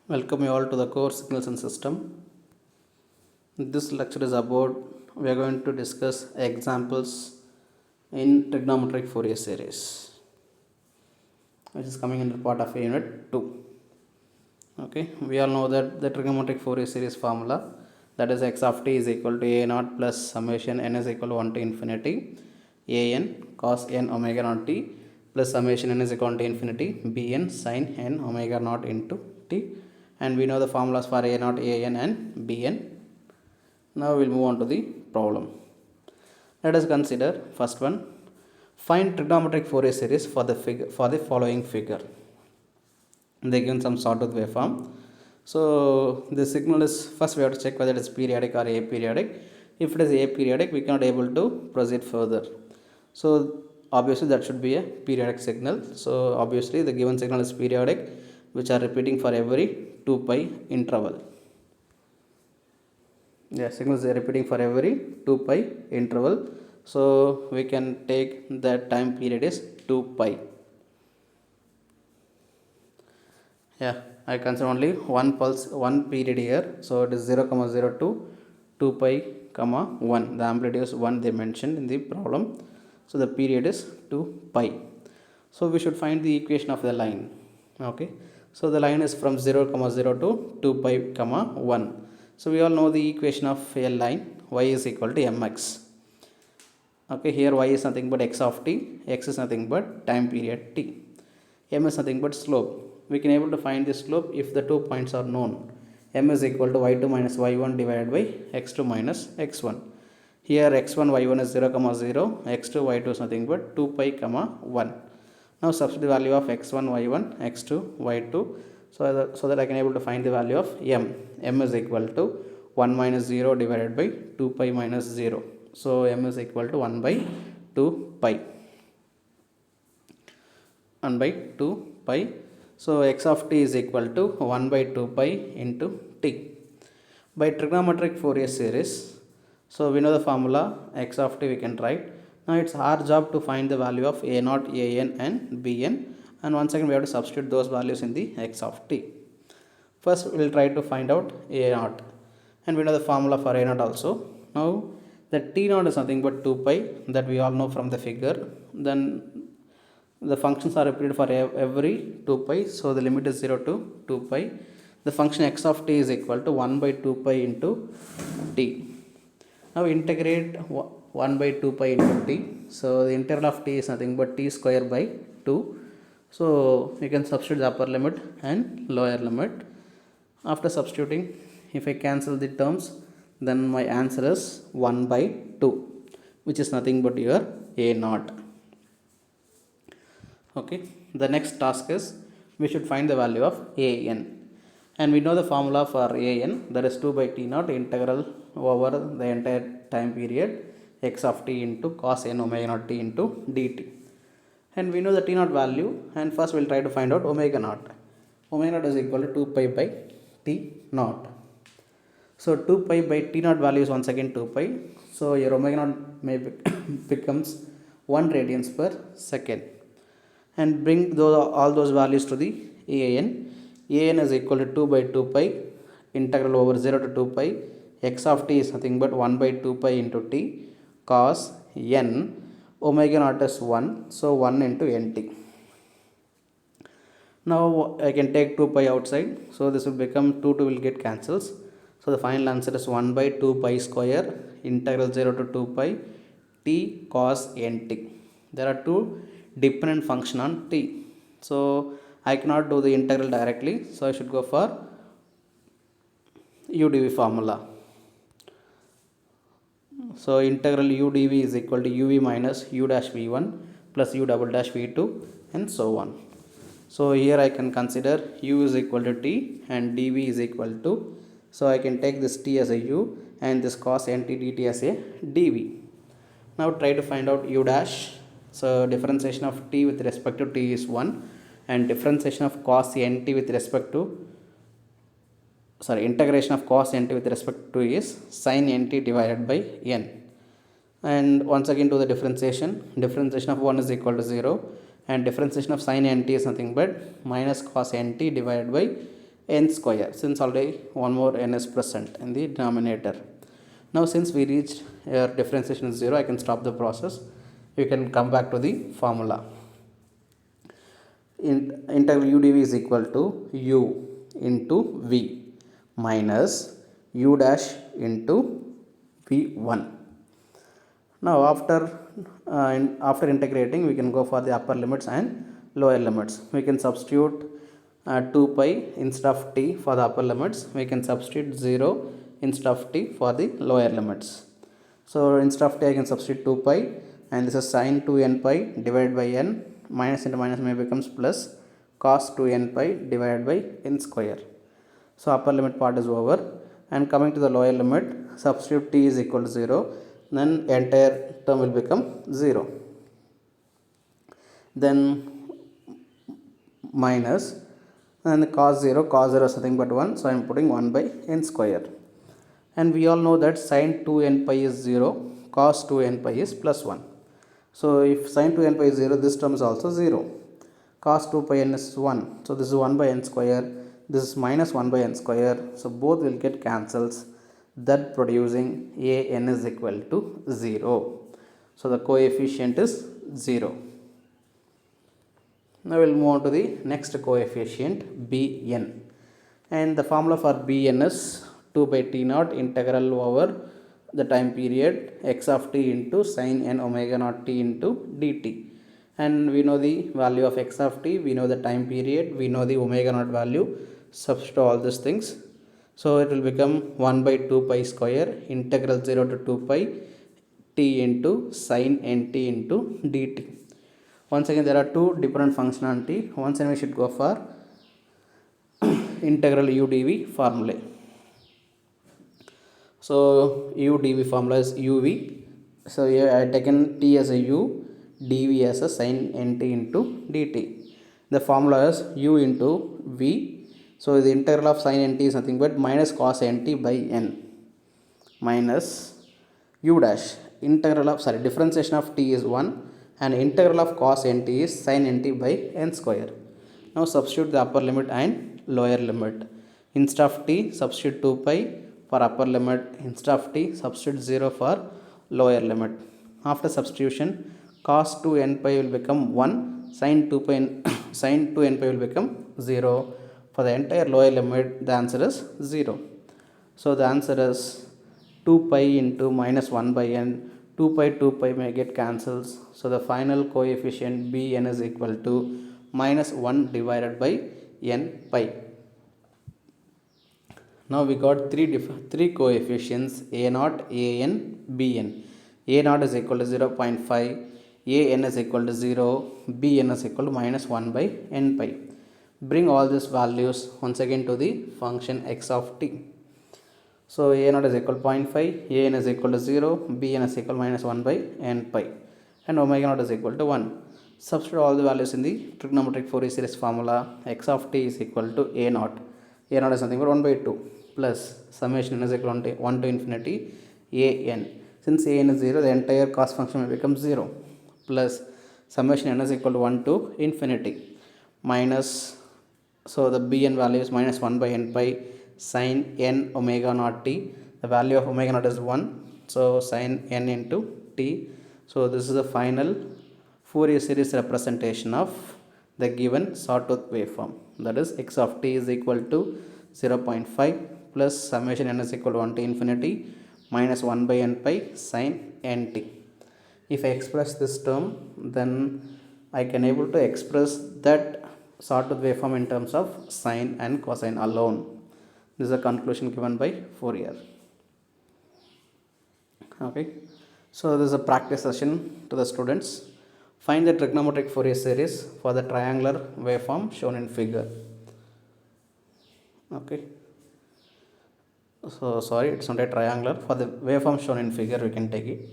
Welcome you all to the course Signals and System. This lecture is about we are going to discuss examples in trigonometric Fourier series, which is coming under part of unit 2. Okay, we all know that the trigonometric Fourier series formula, that is x of t is equal to a naught plus summation n is equal to 1 to infinity a n cos n omega naught t plus summation n is equal to infinity b n sin n omega naught into t, and we know the formulas for a naught, a n and b n. Now we'll move on to the problem. Let us consider first one. Find trigonometric Fourier series for the following figure. They given some sawtooth waveform. So the signal is, first we have to check whether it is periodic or aperiodic. If it is aperiodic, we cannot able to proceed further. So obviously that should be a periodic signal. So obviously the given signal is periodic, which are repeating for every 2 pi interval. Yeah, signals are repeating for every 2 pi interval. So we can take that time period is 2 pi. Yeah, I consider only one pulse, one period here. So it is 0, 0 to 2 pi, 1. The amplitude is 1 they mentioned in the problem. So the period is 2 pi. So we should find the equation of the line. Okay. So the line is from 0, 0 to 2 pi, 1. So we all know the equation of a line, y is equal to mx. Okay, here y is nothing but x of t, x is nothing but time period t. M is nothing but slope. We can able to find the slope if the 2 points are known. M is equal to y2 minus y1 divided by x2 minus x1. Here x1, y1 is 0, 0, x2, y2 is nothing but 2 pi, 1. Now substitute the value of x1, y1, x2, y2, so that I can able to find the value of m. M is equal to 1 minus 0 divided by 2 pi minus 0. So m is equal to 1 by 2 pi. 1 by 2 pi. So x of t is equal to 1 by 2 pi into t. By trigonometric Fourier series, so we know the formula x of t we can write. Now it's our job to find the value of a naught, a n and b n, and once again we have to substitute those values in the x of t. First we will try to find out a naught, and we know the formula for a naught also. Now the t naught is nothing but 2 pi, that we all know from the figure. Then the functions are repeated for every 2 pi, so the limit is 0 to 2 pi. The function x of t is equal to 1 by 2 pi into t. Now integrate 1 by 2 pi into t. So the integral of t is nothing but t square by 2. So you can substitute the upper limit and lower limit. After substituting, if I cancel the terms, then my answer is 1 by 2, which is nothing but your a naught. Okay, the next task is we should find the value of a n, and we know the formula for a n, that is 2 by t naught integral over the entire time period x of t into cos n omega naught t into dt. And we know the t naught value, and first we will try to find out omega naught. Omega naught is equal to 2 pi by t naught. So 2 pi by t naught value is once again 2 pi. So your omega naught may becomes 1 radians per second. And bring all those values to the an. An is equal to 2 by 2 pi integral over 0 to 2 pi. X of t is nothing but 1 by 2 pi into t cos n. Omega naught is 1, so 1 into nt. Now I can take 2 pi outside, so this will become 2 will get cancels. So the final answer is 1 by 2 pi square integral 0 to 2 pi t cos nt. There are two dependent function on t, so I cannot do the integral directly, so I should go for udv formula. So integral udv is equal to uv minus u dash v1 plus u double dash v2 and so on. So here I can consider u is equal to t and dv is equal to, so I can take this t as a u and this cos nt dt as a dv. Now try to find out u dash. So differentiation of t with respect to t is 1, and differentiation of cos nt with respect to, integration of cos nt with respect to is sin nt divided by n. And once again do the differentiation of 1 is equal to 0, and differentiation of sin nt is nothing but minus cos nt divided by n square, since already one more n is present in the denominator. Now since we reached differentiation is 0, I can stop the process. You can come back to the formula. Integral u dv is equal to u into v minus u dash into v1. Now after integrating, we can go for the upper limits and lower limits. We can substitute 2 pi instead of t for the upper limits. We can substitute 0 instead of t for the lower limits. So instead of t, I can substitute 2 pi, and this is sin 2n pi divided by n. Minus into minus may becomes plus cos 2n pi divided by n square. So upper limit part is over, and coming to the lower limit, substitute t is equal to 0, then entire term will become 0. Then minus, and cos 0 is nothing but 1, so I am putting 1 by n square. And we all know that sin 2n pi is 0, cos 2n pi is plus 1. So if sin 2n pi is 0, this term is also 0. Cos 2 pi n is 1, so this is 1 by n square, this is minus 1 by n square, so both will get cancels, that producing a n is equal to 0. So the coefficient is 0. Now we will move on to the next coefficient, bn, and the formula for bn is 2 by t naught integral over the time period x of t into sin n omega naught t into dt. And we know the value of x of t, we know the time period, we know the omega naught value. Substitute all these things, so it will become 1 by 2 pi square integral 0 to 2 pi t into sin nt into dt. Once again, there are two different functionality. Once again, we should go for integral u dv formula. So u dv formula is uv. So here I taken t as a u, dv as a sin nt into dt. The formula is u into v. So the integral of sin nt is nothing but minus cos nt by n minus u dash. Differentiation of t is 1, and integral of cos nt is sin nt by n square. Now substitute the upper limit and lower limit. Instead of t, substitute 2 pi for upper limit. Instead of t, substitute 0 for lower limit. After substitution, cos 2n pi will become 1, sin 2n pi will become 0. For the entire lower limit, the answer is 0. So the answer is 2 pi into minus 1 by n. 2 pi may get cancels. So the final coefficient bn is equal to minus 1 divided by n pi. Now we got three coefficients, a0, an, bn. a0 is equal to 0.5, an is equal to 0, bn is equal to minus 1 by n pi. Bring all these values once again to the function x of t. So a0 is equal to 0.5, an is equal to 0, bn is equal to minus 1 by n pi, and omega naught is equal to 1. Substitute all the values in the trigonometric Fourier series formula. X of t is equal to a0. a0 is nothing but 1 by 2 plus summation n is equal to 1 to infinity an. Since an is 0, the entire cos function will become 0 plus summation n is equal to 1 to infinity minus, so the bn value is minus 1 by n pi sin n omega naught t. The value of omega naught is 1, so sin n into t. So this is the final Fourier series representation of the given sawtooth waveform. That is x of t is equal to 0.5 plus summation n is equal to 1 to infinity minus 1 by n pi sin nt. If I express this term, then I can able to express that sawtooth waveform in terms of sine and cosine alone. This is a conclusion given by Fourier. Okay, so this is a practice session to the students. Find the trigonometric Fourier series for the triangular waveform shown in figure. Okay, so sorry, it's not a triangular. For the waveform shown in figure, we can take it.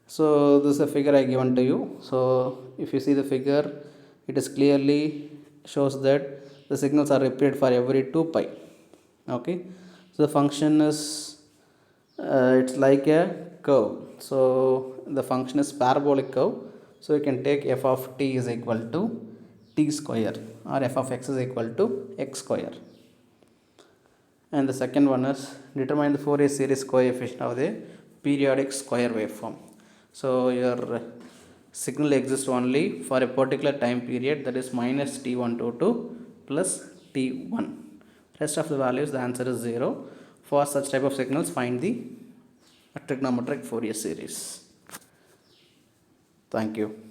So this is a figure I given to you. So if you see the figure, it is clearly shows that the signals are repeated for every 2 pi. Okay, so the function is it's like a curve. So the function is parabolic curve. So you can take f of t is equal to t square, or f of x is equal to x square. And the second one is determine the Fourier series coefficient of the periodic square waveform. So your signal exists only for a particular time period, that is minus t122 plus t1. Rest of the values, the answer is 0. For such type of signals, find the trigonometric Fourier series. Thank you.